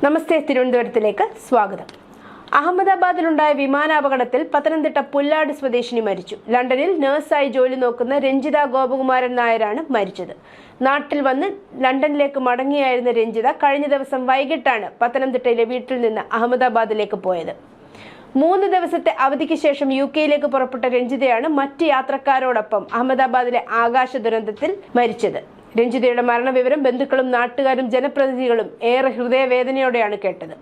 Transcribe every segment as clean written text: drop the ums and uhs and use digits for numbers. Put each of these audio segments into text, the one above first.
നമസ്തേ തിരുവനന്തപുരത്തിലേക്ക് സ്വാഗതം. അഹമ്മദാബാദിലുണ്ടായ വിമാനാപകടത്തിൽ പത്തനംതിട്ട പുല്ലാട് സ്വദേശിനി മരിച്ചു. ലണ്ടനിൽ നഴ്സായി ജോലി നോക്കുന്ന രഞ്ജിത ഗോപകുമാരൻ നായരാണ് മരിച്ചത്. നാട്ടിൽ വന്ന് ലണ്ടനിലേക്ക് മടങ്ങിയായിരുന്ന രഞ്ജിത കഴിഞ്ഞ ദിവസം വൈകിട്ടാണ് പത്തനംതിട്ടയിലെ വീട്ടിൽ നിന്ന് അഹമ്മദാബാദിലേക്ക് പോയത്. 3 ദിവസത്തെ അവധിക്ക് ശേഷം UK പുറപ്പെട്ട രഞ്ജിതയാണ് മറ്റ് യാത്രക്കാരോടൊപ്പം അഹമ്മദാബാദിലെ ആകാശ ദുരന്തത്തിൽ മരിച്ചത്. രഞ്ജിതയുടെ മരണവിവരം ബന്ധുക്കളും നാട്ടുകാരും ജനപ്രതിനിധികളും ഏറെ ഹൃദയവേദനയോടെയാണ് കേട്ടത്.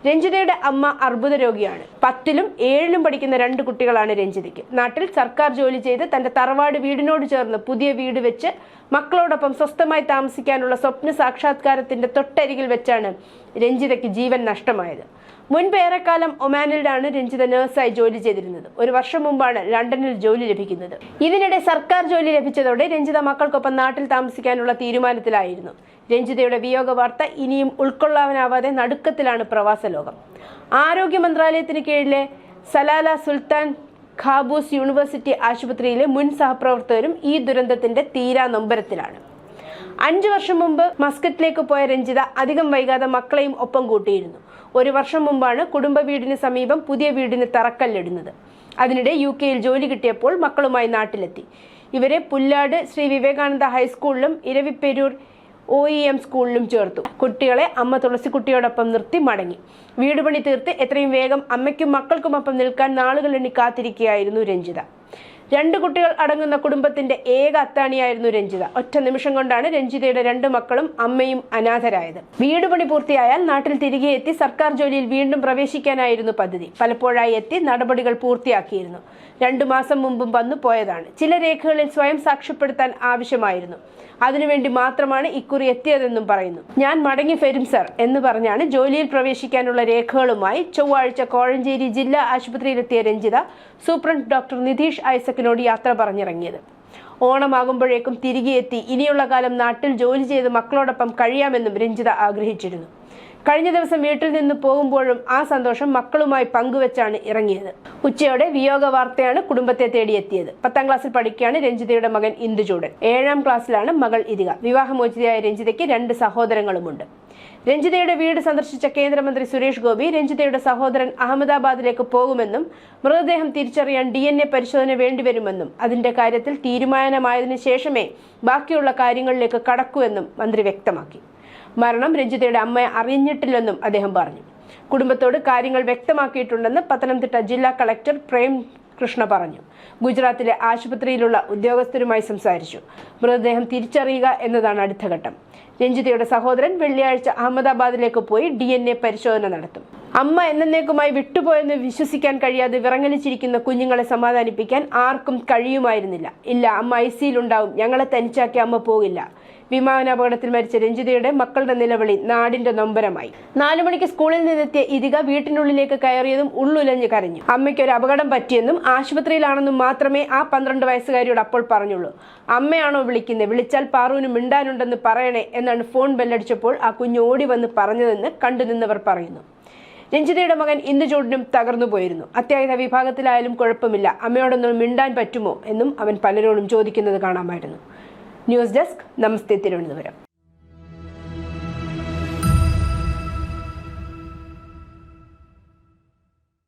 രഞ്ജിതയുടെ അമ്മ അർബുദ രോഗിയാണ്. 10ലും 7ലും പഠിക്കുന്ന 2 കുട്ടികളാണ് രഞ്ജിതയ്ക്ക്. നാട്ടിൽ സർക്കാർ ജോലി ചെയ്ത് തന്റെ തറവാട് വീടിനോട് ചേർന്ന് പുതിയ വീട് വെച്ച് മക്കളോടൊപ്പം സ്വസ്ഥമായി താമസിക്കാനുള്ള സ്വപ്ന സാക്ഷാത്കാരത്തിന്റെ തൊട്ടരികിൽ വെച്ചാണ് രഞ്ജിതയ്ക്ക് ജീവൻ നഷ്ടമായത്. മുൻപ് ഏറെക്കാലം ഒമാനിലാണ് രഞ്ജിത നഴ്സായി ജോലി ചെയ്തിരുന്നത്. 1 വർഷം മുമ്പാണ് ലണ്ടനിൽ ജോലി ലഭിക്കുന്നത്. ഇതിനിടെ സർക്കാർ ജോലി ലഭിച്ചതോടെ രഞ്ജിത മക്കൾക്കൊപ്പം നാട്ടിൽ താമസിക്കാനുള്ള തീരുമാനത്തിലായിരുന്നു. രഞ്ജിതയുടെ വിയോഗ വാർത്ത ഇനിയും ഉൾക്കൊള്ളാനാവാതെ നടുക്കത്തിലാണ് പ്രവാസ ലോകം. ആരോഗ്യ മന്ത്രാലയത്തിന് കീഴിലെ സലാല സുൽത്താൻ ഖാബൂസ് യൂണിവേഴ്സിറ്റി ആശുപത്രിയിലെ മുൻ സഹപ്രവർത്തകരും ഈ ദുരന്തത്തിന്റെ തീരാ നൊമ്പരത്തിലാണ്. 5 വർഷം മുമ്പ് മസ്കറ്റിലേക്ക് പോയ രഞ്ജിത അധികം വൈകാതെ മക്കളെയും ഒപ്പം കൂട്ടിയിരുന്നു. 1 വർഷം മുമ്പാണ് കുടുംബ വീടിന് സമീപം പുതിയ വീടിന് തറക്കല്ലിടുന്നത്. അതിനിടെ UK ജോലി കിട്ടിയപ്പോൾ മക്കളുമായി നാട്ടിലെത്തി. ഇവരെ പുല്ലാട് ശ്രീ വിവേകാനന്ദ ഹൈസ്കൂളിലും ഇരവിപ്പെരൂർ OEM സ്കൂളിലും ചേർത്തു. കുട്ടികളെ അമ്മ തുളസിക്കുട്ടിയോടൊപ്പം നിർത്തി മടങ്ങി. വീട് പണി തീർത്ത് എത്രയും വേഗം അമ്മയ്ക്കും മക്കൾക്കുമൊപ്പം നിൽക്കാൻ നാളുകൾ എണ്ണി കാത്തിരിക്കുകയായിരുന്നു രഞ്ജിത. 2 കുട്ടികൾ അടങ്ങുന്ന കുടുംബത്തിന്റെ ഏക അത്താണിയായിരുന്നു രഞ്ജിത. ഒറ്റ നിമിഷം കൊണ്ടാണ് രഞ്ജിതയുടെ 2 മക്കളും അമ്മയും അനാഥരായത്. വീട് പണി പൂർത്തിയായാൽ നാട്ടിൽ തിരികെ എത്തി സർക്കാർ ജോലിയിൽ വീണ്ടും പ്രവേശിക്കാനായിരുന്നു പദ്ധതി. പലപ്പോഴായി എത്തി നടപടികൾ പൂർത്തിയാക്കിയിരുന്നു. 2 മാസം മുമ്പും വന്നു പോയതാണ്. ചില രേഖകളിൽ സ്വയം സാക്ഷ്യപ്പെടുത്താൻ ആവശ്യമായിരുന്നു. അതിനുവേണ്ടി മാത്രമാണ് ഇക്കുറി എത്തിയതെന്നും പറയുന്നു. ഞാൻ മടങ്ങി വരും സർ എന്ന് പറഞ്ഞാണ് ജോലിയിൽ പ്രവേശിക്കാനുള്ള രേഖകളുമായി ചൊവ്വാഴ്ച കോഴഞ്ചേരി ജില്ലാ ആശുപത്രിയിലെത്തിയ രഞ്ജിത സൂപ്രണ്ട് ഡോക്ടർ നിതീഷ് ഐസക്കിനോട് യാത്ര പറഞ്ഞിറങ്ങിയത്. ഓണമാകുമ്പോഴേക്കും തിരികെ എത്തി ഇനിയുള്ള കാലം നാട്ടിൽ ജോലി ചെയ്ത് മക്കളോടൊപ്പം കഴിയാമെന്നും രഞ്ജിത ആഗ്രഹിച്ചിരുന്നു. കഴിഞ്ഞ ദിവസം വീട്ടിൽ നിന്ന് പോകുമ്പോഴും ആ സന്തോഷം മക്കളുമായി പങ്കുവെച്ചാണ് ഇറങ്ങിയത്. ഉച്ചയോടെ വിയോഗ വാർത്തയാണ് കുടുംബത്തെ തേടിയെത്തിയത്. 10ാം ക്ലാസ്സിൽ പഠിക്കുകയാണ് രഞ്ജിതയുടെ മകൻ ഇന്ദുചൂടൻ. 7ാം ക്ലാസ്സിലാണ് മകൾ ഇതിക. വിവാഹമോചിതയായ രഞ്ജിതയ്ക്ക് 2 സഹോദരങ്ങളുമുണ്ട്. രഞ്ജിതയുടെ വീട് സന്ദർശിച്ച കേന്ദ്രമന്ത്രി സുരേഷ് ഗോപി രഞ്ജിതയുടെ സഹോദരൻ അഹമ്മദാബാദിലേക്ക് പോകുമെന്നും മൃതദേഹം തിരിച്ചറിയാൻ DNA പരിശോധന വേണ്ടിവരുമെന്നും അതിന്റെ കാര്യത്തിൽ തീരുമാനമായതിനു ശേഷമേ ബാക്കിയുള്ള കാര്യങ്ങളിലേക്ക് കടക്കൂ എന്നും മന്ത്രി വ്യക്തമാക്കി. മരണം രഞ്ജിതയുടെ അമ്മയെ അറിഞ്ഞിട്ടില്ലെന്നും അദ്ദേഹം പറഞ്ഞു. കുടുംബത്തോട് കാര്യങ്ങൾ വ്യക്തമാക്കിയിട്ടുണ്ടെന്ന് പത്തനംതിട്ട ജില്ലാ കളക്ടർ പ്രേം കൃഷ്ണ പറഞ്ഞു. ഗുജറാത്തിലെ ആശുപത്രിയിലുള്ള ഉദ്യോഗസ്ഥരുമായി സംസാരിച്ചു. മൃതദേഹം തിരിച്ചറിയുക എന്നതാണ് അടുത്ത ഘട്ടം. രഞ്ജിതയുടെ സഹോദരൻ വെള്ളിയാഴ്ച അഹമ്മദാബാദിലേക്ക് പോയി DNA പരിശോധന നടത്തും. അമ്മ എന്നേക്കുമായി വിട്ടുപോയെന്ന് വിശ്വസിക്കാൻ കഴിയാതെ വിറങ്ങലിച്ചിരിക്കുന്ന കുഞ്ഞുങ്ങളെ സമാധാനിപ്പിക്കാൻ ആർക്കും കഴിയുമായിരുന്നില്ല. ഇല്ല, അമ്മ ICUണ്ടാവും, ഞങ്ങളെ തനിച്ചാക്കി അമ്മ പോകില്ല. വിമാനാപകടത്തിൽ മരിച്ച രഞ്ജിതയുടെ മക്കളുടെ നിലവിളി നാടിന്റെ നൊമ്പരമായി. 4 മണിക്ക് സ്കൂളിൽ നിന്നെത്തിയ ഇതിക വീട്ടിനുള്ളിലേക്ക് കയറിയതും ഉള്ളുലഞ്ഞ് കരഞ്ഞു. അമ്മയ്ക്ക് ഒരു അപകടം പറ്റിയെന്നും ആശുപത്രിയിലാണെന്നും മാത്രമേ ആ 12 വയസ്സുകാരിയോട് അപ്പോൾ പറഞ്ഞുള്ളൂ. അമ്മയാണോ വിളിക്കുന്നത്? വിളിച്ചാൽ പാറുവിന് മിണ്ടാനുണ്ടെന്ന് പറയണേ എന്നാണ് ഫോൺ ബെല്ലടിച്ചപ്പോൾ ആ കുഞ്ഞ് ഓടി വന്ന് പറഞ്ഞതെന്ന് കണ്ടുനിന്നവർ പറയുന്നു. രഞ്ജിതയുടെ മകൻ ഇന്ദുചൂടനും തകർന്നു പോയിരുന്നു. അത്യാഹിത വിഭാഗത്തിലായാലും കുഴപ്പമില്ല, അമ്മയോടൊന്നും മിണ്ടാൻ പറ്റുമോ എന്നും അവൻ പലരോടും ചോദിക്കുന്നത് കാണാമായിരുന്നു. ന്യൂസ് ഡെസ്ക്, നമസ്തേ തിരുവനന്തപുരം.